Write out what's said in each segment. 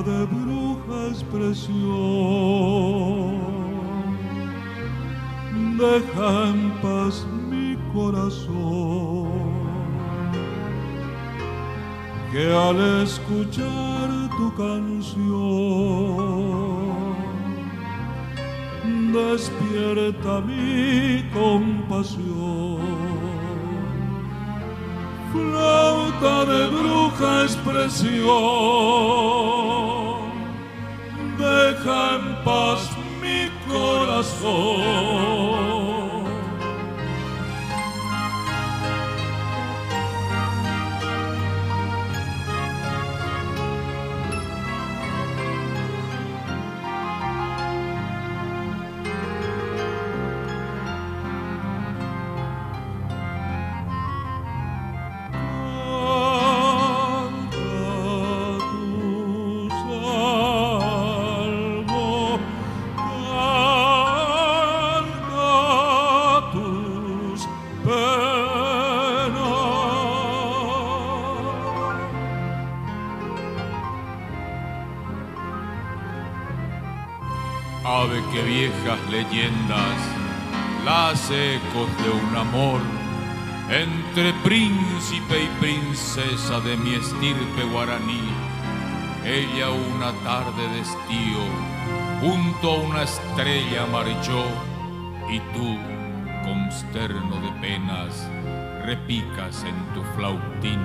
de bruja expresión, deja en paz mi corazón, que al escuchar tu canción despierta mi compasión. Flauta de bruja expresión, deja en paz mi corazón. Ave que viejas leyendas, las ecos de un amor entre príncipe y princesa de mi estirpe guaraní. Ella una tarde de estío junto a una estrella marchó, y tú, consterno de penas, repicas en tu flautín.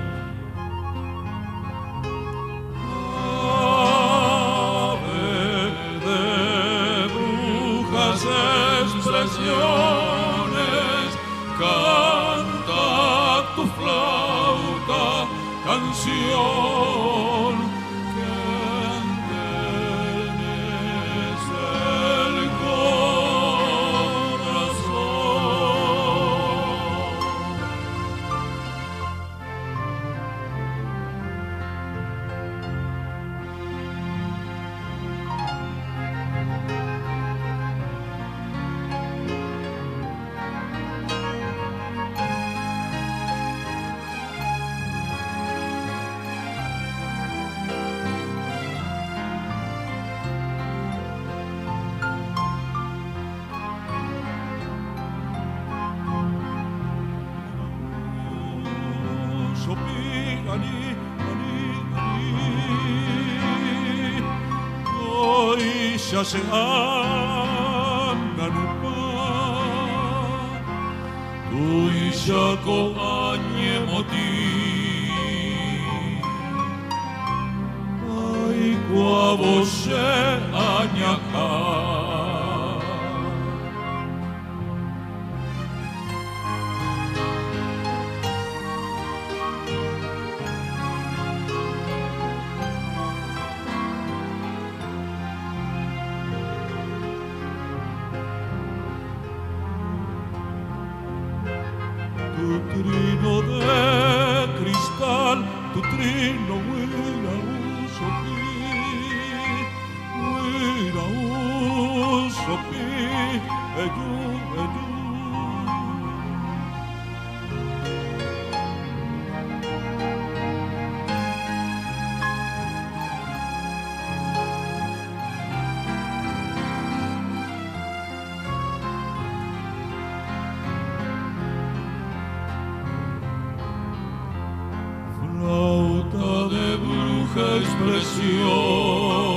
Expresiones, canta tu flauta canción que enternece el se anganupa tuishako anyemoti ai kuavose anyaka tu trino de cristal, tu trino huira usopi, eyu. Flauta de bruja expresión,